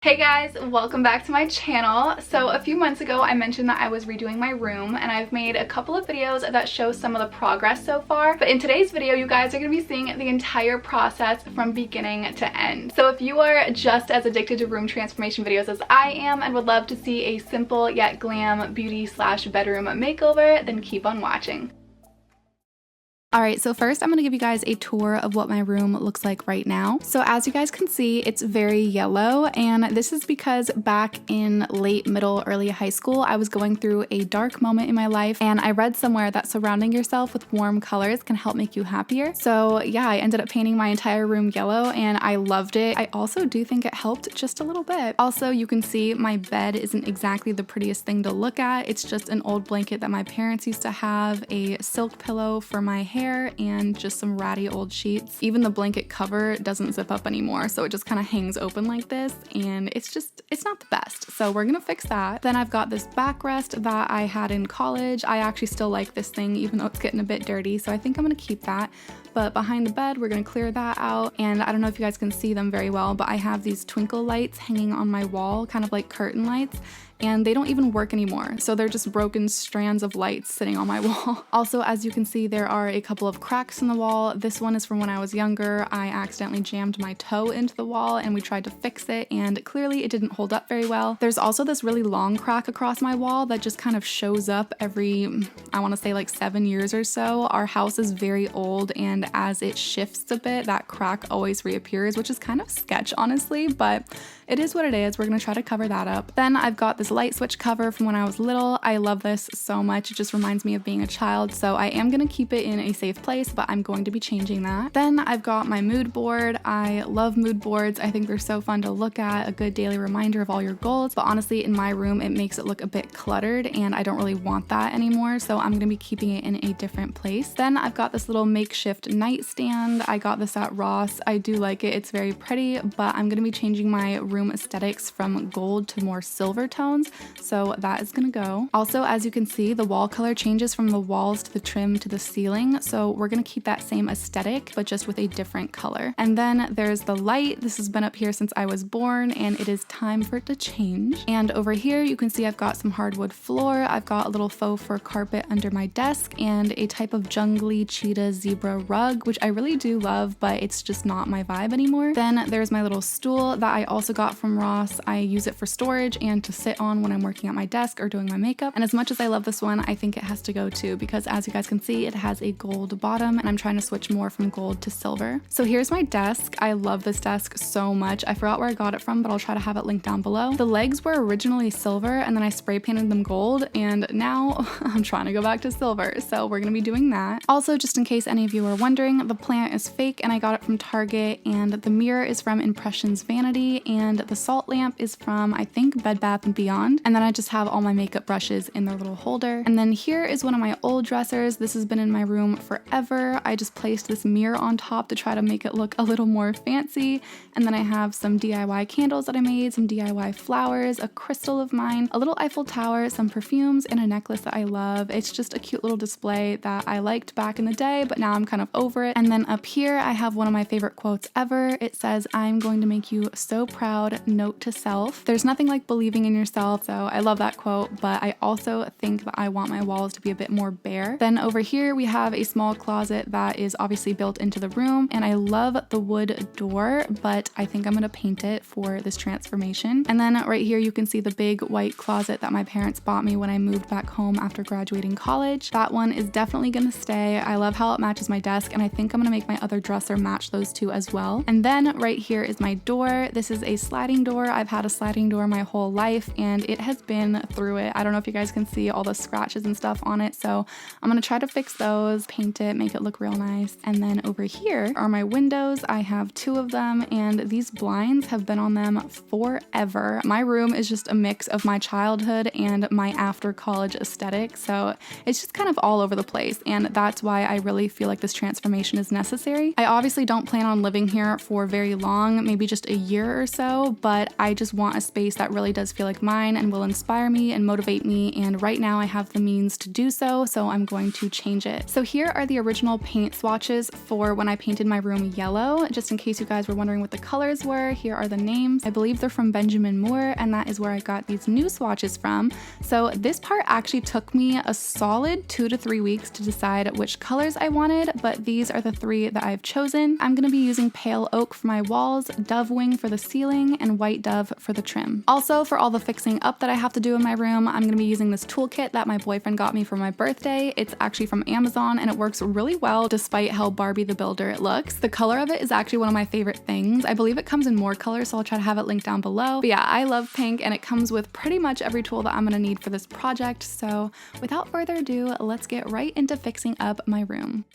Hey guys, welcome back to my channel. So a few months ago I mentioned that I was redoing my room, and I've made a couple of videos that show some of the progress so far. But in today's video you guys are going to be seeing the entire process from beginning to end. So if you are just as addicted to room transformation videos as I am and would love to see a simple yet glam beauty / bedroom makeover, then keep on watching. Alright, so first I'm going to give you guys a tour of what my room looks like right now. So as you guys can see, it's very yellow, and this is because back in late middle, early high school, I was going through a dark moment in my life, and I read somewhere that surrounding yourself with warm colors can help make you happier. So yeah, I ended up painting my entire room yellow, and I loved it. I also do think it helped just a little bit. Also, you can see my bed isn't exactly the prettiest thing to look at. It's just an old blanket that my parents used to have, a silk pillow for my hair, and just some ratty old sheets. Even the blanket cover doesn't zip up anymore, so it just kind of hangs open like this, and it's not the best. So we're gonna fix that. Then I've got this backrest that I had in college. I actually still like this thing even though it's getting a bit dirty, so I think I'm gonna keep that. But behind the bed, we're gonna clear that out, and I don't know if you guys can see them very well, but I have these twinkle lights hanging on my wall, kind of like curtain lights, and they don't even work anymore. So they're just broken strands of lights sitting on my wall. Also, as you can see, there are a couple of cracks in the wall. This one is from when I was younger. I accidentally jammed my toe into the wall and we tried to fix it, and clearly it didn't hold up very well. There's also this really long crack across my wall that just kind of shows up every, I wanna say like 7 years or so. Our house is very old, and as it shifts a bit, that crack always reappears, which is kind of sketch, honestly, but it is what it is. We're gonna try to cover that up. Then I've got this light switch cover from when I was little. I love this so much. It just reminds me of being a child, so I am gonna keep it in a safe place, but I'm going to be changing that. Then I've got my mood board. I love mood boards. I think they're so fun to look at, a good daily reminder of all your goals, but honestly in my room it makes it look a bit cluttered, and I don't really want that anymore, so I'm gonna be keeping it in a different place. Then I've got this little makeshift nightstand. I got this at Ross. I do like it. It's very pretty, but I'm gonna be changing my room aesthetics from gold to more silver tones, so that is gonna go. Also, as you can see, the wall color changes from the walls to the trim to the ceiling, so we're gonna keep that same aesthetic but just with a different color. And then there's the light. This has been up here since I was born, and it is time for it to change. And over here you can see I've got some hardwood floor. I've got a little faux fur carpet under my desk and a type of jungly cheetah zebra rug, which I really do love, but it's just not my vibe anymore. Then there's my little stool that I also got from Ross. I use it for storage and to sit on when I'm working at my desk or doing my makeup. And as much as I love this one, I think it has to go too, because as you guys can see, it has a gold bottom, and I'm trying to switch more from gold to silver. So here's my desk. I love this desk so much. I forgot where I got it from, but I'll try to have it linked down below. The legs were originally silver, and then I spray painted them gold, and now I'm trying to go back to silver. So we're gonna be doing that. Also, just in case any of you are wondering, the plant is fake and I got it from Target, and the mirror is from Impressions Vanity, and the salt lamp is from, I think, Bed Bath & Beyond. And then I just have all my makeup brushes in their little holder. And then here is one of my old dressers. This has been in my room forever. I just placed this mirror on top to try to make it look a little more fancy. And then I have some DIY candles that I made, some DIY flowers, a crystal of mine, a little Eiffel Tower, some perfumes, and a necklace that I love. It's just a cute little display that I liked back in the day, but now I'm kind of over it. And then up here I have one of my favorite quotes ever. It says, "I'm going to make you so proud, note to self." There's nothing like believing in yourself, so I love that quote, but I also think that I want my walls to be a bit more bare. Then over here we have a small closet that is obviously built into the room, and I love the wood door, but I think I'm gonna paint it for this transformation. And then right here you can see the big white closet that my parents bought me when I moved back home after graduating college. That one is definitely gonna stay. I love how it matches my desk, and I think I'm gonna make my other dresser match those two as well. And then right here is my door. This is a sliding door. I've had a sliding door my whole life, and it has been through it. I don't know if you guys can see all the scratches and stuff on it, so I'm gonna try to fix those, paint it, make it look real nice. And then over here are my windows. I have 2 of them, and these blinds have been on them forever. My room is just a mix of my childhood and my after college aesthetic, so it's just kind of all over the place, and that's why I really feel like this transformation is necessary. I obviously don't plan on living here for very long, maybe just a year or so, so, but I just want a space that really does feel like mine and will inspire me and motivate me, and right now I have the means to do so, so I'm going to change it. So here are the original paint swatches for when I painted my room yellow. Just in case you guys were wondering what the colors were, here are the names. I believe they're from Benjamin Moore, and that is where I got these new swatches from. So this part actually took me a solid 2 to 3 weeks to decide which colors I wanted, but these are the 3 that I've chosen. I'm going to be using pale oak for my walls, dove wing for the ceiling, and white dove for the trim. Also, for all the fixing up that I have to do in my room, I'm going to be using this toolkit that my boyfriend got me for my birthday. It's actually from Amazon and it works really well despite how Barbie the Builder it looks. The color of it is actually one of my favorite things. I believe it comes in more colors, so I'll try to have it linked down below. But yeah, I love pink and it comes with pretty much every tool that I'm going to need for this project. So without further ado, let's get right into fixing up my room.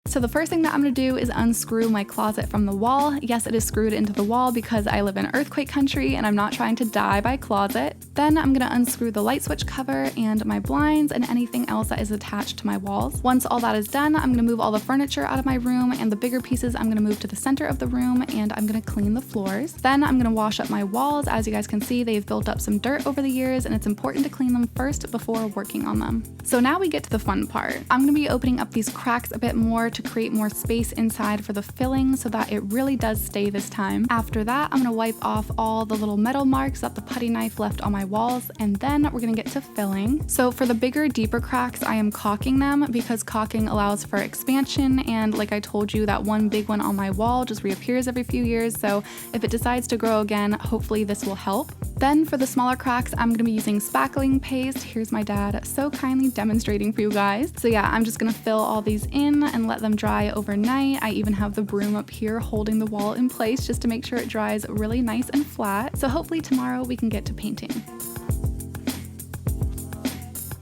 So the first thing that I'm going to do is unscrew my closet from the wall. Yes, it is screwed into the wall because I live in earthquake country and I'm not trying to die by closet. Then I'm going to unscrew the light switch cover and my blinds and anything else that is attached to my walls. Once all that is done, I'm going to move all the furniture out of my room, and the bigger pieces I'm going to move to the center of the room, and I'm going to clean the floors. Then I'm going to wash up my walls. As you guys can see, they've built up some dirt over the years and it's important to clean them first before working on them. So now we get to the fun part. I'm going to be opening up these cracks a bit more to create more space inside for the filling so that it really does stay this time. After that, I'm going to wipe off all the little metal marks that the putty knife left on my walls, and then we're going to get to filling. So for the bigger, deeper cracks, I am caulking them because caulking allows for expansion, and like I told you, that one big one on my wall just reappears every few years, so if it decides to grow again, hopefully this will help. Then for the smaller cracks, I'm going to be using spackling paste. Here's my dad so kindly demonstrating for you guys. So yeah, I'm just going to fill all these in and let them dry overnight. I even have the broom up here holding the wall in place just to make sure it dries really nice and flat. So hopefully tomorrow we can get to painting.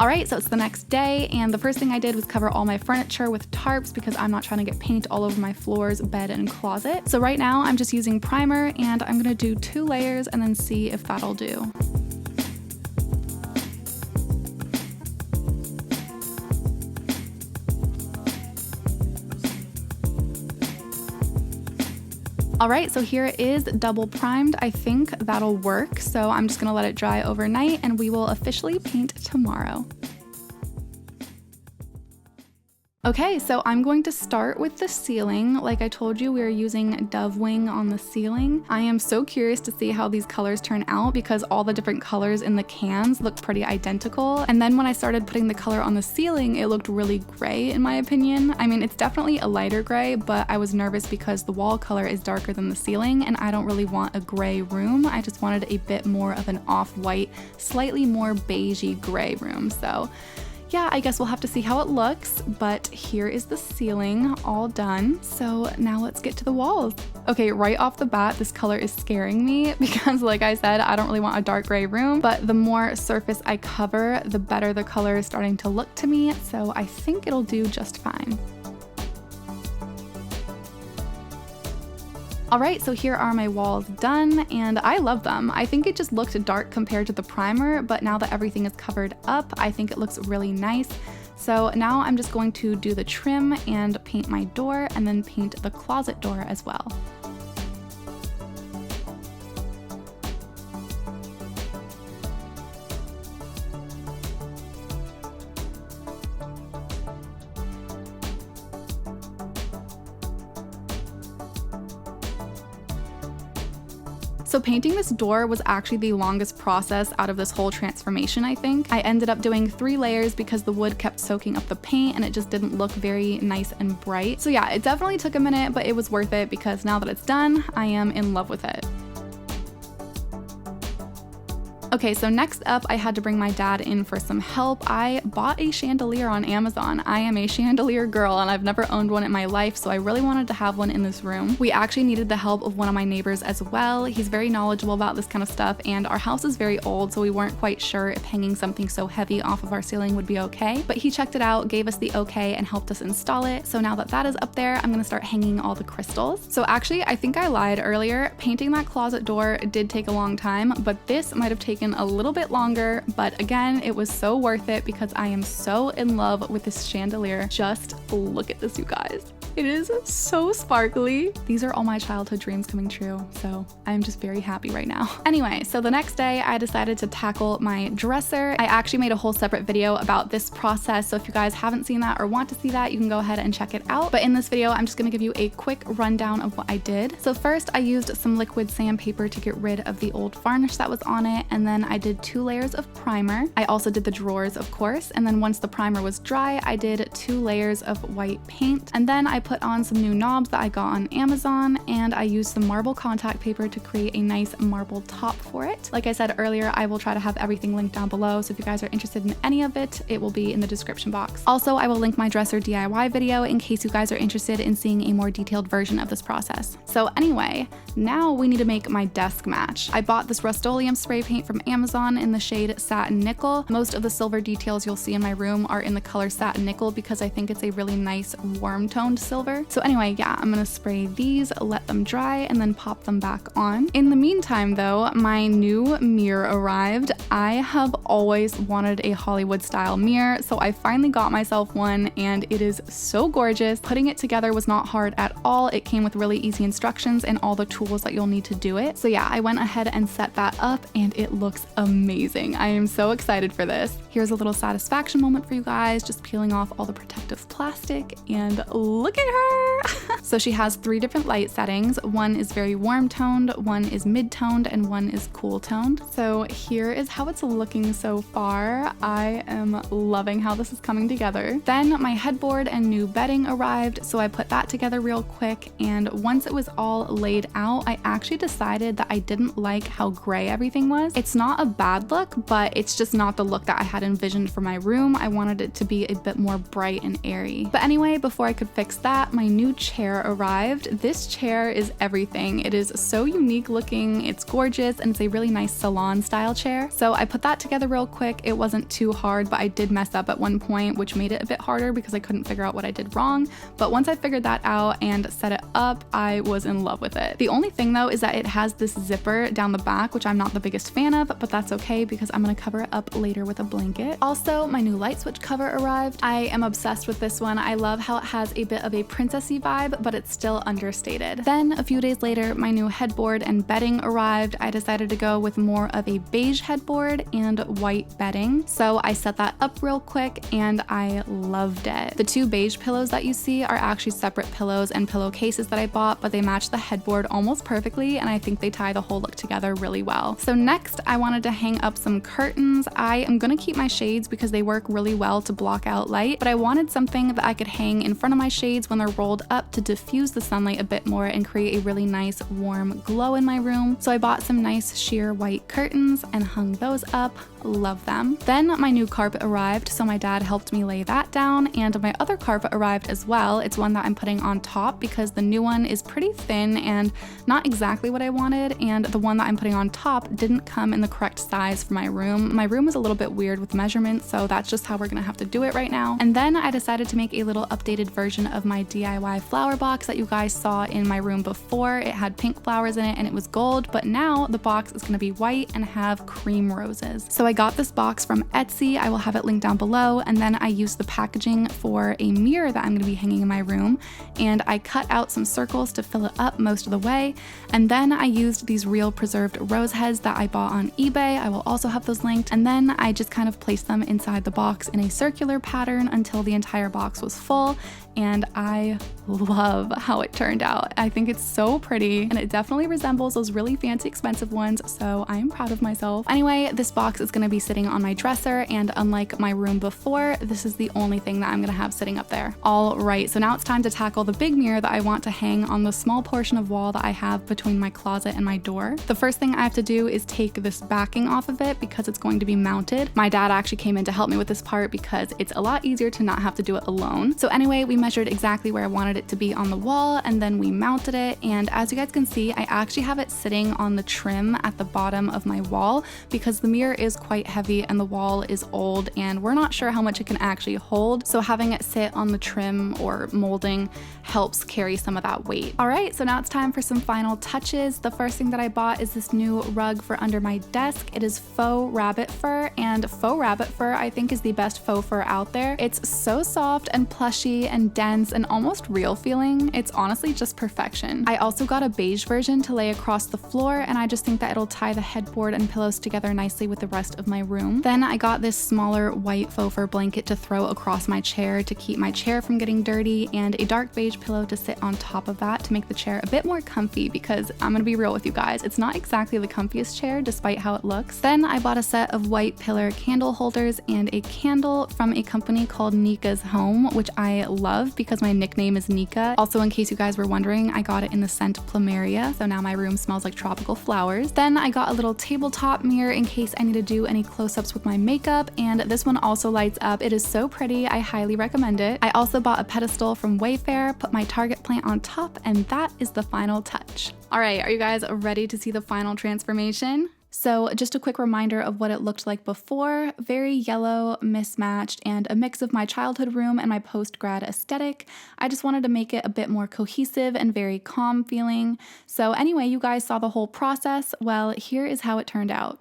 Alright, so it's the next day, and the first thing I did was cover all my furniture with tarps because I'm not trying to get paint all over my floors, bed, and closet. So right now I'm just using primer, and I'm going to do 2 layers and then see if that'll do. Alright, so here it is double primed. I think that'll work, so I'm just gonna let it dry overnight and we will officially paint tomorrow. Okay, so I'm going to start with the ceiling. Like I told you, we are using dove wing on the ceiling. I am so curious to see how these colors turn out because all the different colors in the cans look pretty identical. And then when I started putting the color on the ceiling, it looked really gray in my opinion. I mean, it's definitely a lighter gray, but I was nervous because the wall color is darker than the ceiling and I don't really want a gray room. I just wanted a bit more of an off-white, slightly more beigey gray room. So yeah, I guess we'll have to see how it looks, but here is the ceiling all done. So now let's get to the walls. Okay, right off the bat, this color is scaring me because like I said, I don't really want a dark gray room, but the more surface I cover, the better the color is starting to look to me. So I think it'll do just fine. Alright, so here are my walls done, and I love them. I think it just looked dark compared to the primer, but now that everything is covered up, I think it looks really nice. So now I'm just going to do the trim and paint my door, and then paint the closet door as well. So painting this door was actually the longest process out of this whole transformation, I think. I ended up doing 3 layers because the wood kept soaking up the paint and it just didn't look very nice and bright. So yeah, it definitely took a minute, but it was worth it because now that it's done, I am in love with it. Okay, so next up, I had to bring my dad in for some help. I bought a chandelier on Amazon. I am a chandelier girl and I've never owned one in my life, so I really wanted to have one in this room. We actually needed the help of one of my neighbors as well. He's very knowledgeable about this kind of stuff, and our house is very old, so we weren't quite sure if hanging something so heavy off of our ceiling would be okay. But he checked it out, gave us the okay, and helped us install it. So now that that is up there, I'm gonna start hanging all the crystals. So actually, I think I lied earlier. Painting that closet door did take a long time, but this might have taken a little bit longer, but again, it was so worth it because I am so in love with this chandelier. Just look at this, you guys. It is so sparkly. These are all my childhood dreams coming true, so I'm just very happy right now. Anyway, so the next day I decided to tackle my dresser. I actually made a whole separate video about this process, so if you guys haven't seen that or want to see that, you can go ahead and check it out. But in this video, I'm just gonna give you a quick rundown of what I did. So first, I used some liquid sandpaper to get rid of the old varnish that was on it, and then I did 2 layers of primer. I also did the drawers, of course, and then once the primer was dry, I did 2 layers of white paint, and then I put on some new knobs that I got on Amazon, and I used some marble contact paper to create a nice marble top for it. Like I said earlier, I will try to have everything linked down below, so if you guys are interested in any of it, it will be in the description box. Also, I will link my dresser DIY video in case you guys are interested in seeing a more detailed version of this process. So anyway, now we need to make my desk match. I bought this Rust-Oleum spray paint from Amazon in the shade Satin Nickel. Most of the silver details you'll see in my room are in the color Satin Nickel because I think it's a really nice warm toned silver. So anyway, yeah, I'm gonna spray these, let them dry, and then pop them back on. In the meantime though, my new mirror arrived. I have always wanted a Hollywood style mirror, so I finally got myself one and it is so gorgeous. Putting it together was not hard at all. It came with really easy instructions and all the tools that you'll need to do it. So yeah, I went ahead and set that up and it looks amazing. I am so excited for this. Here's a little satisfaction moment for you guys, just peeling off all the protective plastic, and look at her. So she has 3 different light settings. One is very warm toned, one is mid toned, and one is cool toned. So here is how it's looking so far. I am loving how this is coming together. Then my headboard and new bedding arrived, so I put that together real quick, and once it was all laid out, I actually decided that I didn't like how gray everything was. It's not a bad look, but it's just not the look that I had envisioned for my room. I wanted it to be a bit more bright and airy. But anyway, before I could fix that, my new chair arrived. This chair is everything. It is so unique looking, it's gorgeous, and it's a really nice salon style chair. So I put that together real quick. It wasn't too hard, but I did mess up at one point, which made it a bit harder because I couldn't figure out what I did wrong. But once I figured that out and set it up, I was in love with it. The only thing though is that it has this zipper down the back, which I'm not the biggest fan of, but that's okay because I'm gonna cover it up later with a blanket. Also, my new light switch cover arrived. I am obsessed with this one. I love how it has a bit of a princessy vibe, but it's still understated. Then a few days later, my new headboard and bedding arrived. I decided to go with more of a beige headboard and white bedding. So I set that up real quick and I loved it. The 2 beige pillows that you see are actually separate pillows and pillowcases that I bought, but they match the headboard almost perfectly, and I think they tie the whole look together really well. So next, I wanted to hang up some curtains. I am gonna keep my shades because they work really well to block out light, but I wanted something that I could hang in front of my shades when they're rolled up to diffuse the sunlight a bit more and create a really nice warm glow in my room. So I bought some nice sheer white curtains and hung those up. Love them. Then my new carpet arrived, so my dad helped me lay that down, and my other carpet arrived as well. It's one that I'm putting on top because the new one is pretty thin and not exactly what I wanted, and the one that I'm putting on top didn't come in the correct size for my room. My room is a little bit weird with measurements, so that's just how we're gonna have to do it right now. And then I decided to make a little updated version of my DIY flower box that you guys saw in my room before. It had pink flowers in it and it was gold, but now the box is gonna be white and have cream roses. So I got this box from Etsy. I will have it linked down below, and then I used the packaging for a mirror that I'm gonna be hanging in my room, and I cut out some circles to fill it up most of the way, and then I used these real preserved rose heads that I bought on eBay. I will also have those linked, and then I just kind of placed them inside the box in a circular pattern until the entire box was full, and I love how it turned out. I think it's so pretty, and it definitely resembles those really fancy expensive ones, so I am proud of myself. Anyway, this box is gonna be sitting on my dresser, and unlike my room before, this is the only thing that I'm gonna have sitting up there. All right, so now it's time to tackle the big mirror that I want to hang on the small portion of wall that I have between my closet and my door. The first thing I have to do is take this backing off of it because it's going to be mounted. My dad actually came in to help me with this part because it's a lot easier to not have to do it alone. So anyway, we measured exactly where I wanted it to be on the wall, and then we mounted it, and as you guys can see, I actually have it sitting on the trim at the bottom of my wall because the mirror is quite heavy and the wall is old and we're not sure how much it can actually hold, so having it sit on the trim or molding helps carry some of that weight. All right, so now it's time for some final touches. The first thing that I bought is this new rug for under my desk. It is faux rabbit fur, and faux rabbit fur I think is the best faux fur out there. It's so soft and plushy and dense, and an almost real feeling. It's honestly just perfection. I also got a beige version to lay across the floor, and I just think that it'll tie the headboard and pillows together nicely with the rest of my room. Then I got this smaller white faux fur blanket to throw across my chair to keep my chair from getting dirty, and a dark beige pillow to sit on top of that to make the chair a bit more comfy, because I'm gonna be real with you guys, it's not exactly the comfiest chair despite how it looks. Then I bought a set of white pillar candle holders and a candle from a company called Nika's Home, which I love because my nickname is Nika. Also, in case you guys were wondering, I got it in the scent Plumeria, so now my room smells like tropical flowers. Then I got a little tabletop mirror in case I need to do any close-ups with my makeup, and this one also lights up. It is so pretty, I highly recommend it. I also bought a pedestal from Wayfair, put my Target plant on top, and that is the final touch. All right, are you guys ready to see the final transformation? So just a quick reminder of what it looked like before: very yellow, mismatched, and a mix of my childhood room and my post-grad aesthetic. I just wanted to make it a bit more cohesive and very calm feeling. So anyway, you guys saw the whole process. Well, here is how it turned out.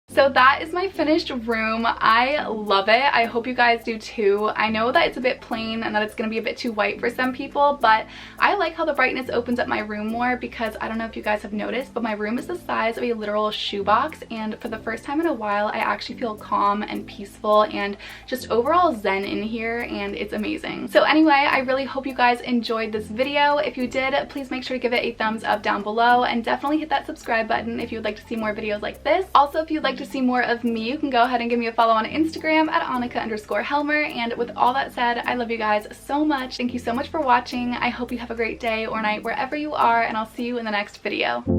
So that is my finished room. I love it. I hope you guys do too. I know that it's a bit plain and that it's going to be a bit too white for some people, but I like how the brightness opens up my room more, because I don't know if you guys have noticed, but my room is the size of a literal shoebox, and for the first time in a while I actually feel calm and peaceful and just overall zen in here, and it's amazing. So anyway, I really hope you guys enjoyed this video. If you did, please make sure to give it a thumbs up down below, and definitely hit that subscribe button if you would like to see more videos like this. Also, if you'd like to see more of me, you can go ahead and give me a follow on Instagram at Annika_Helmer. And with all that said, I love you guys so much. Thank you so much for watching. I hope you have a great day or night wherever you are, and I'll see you in the next video.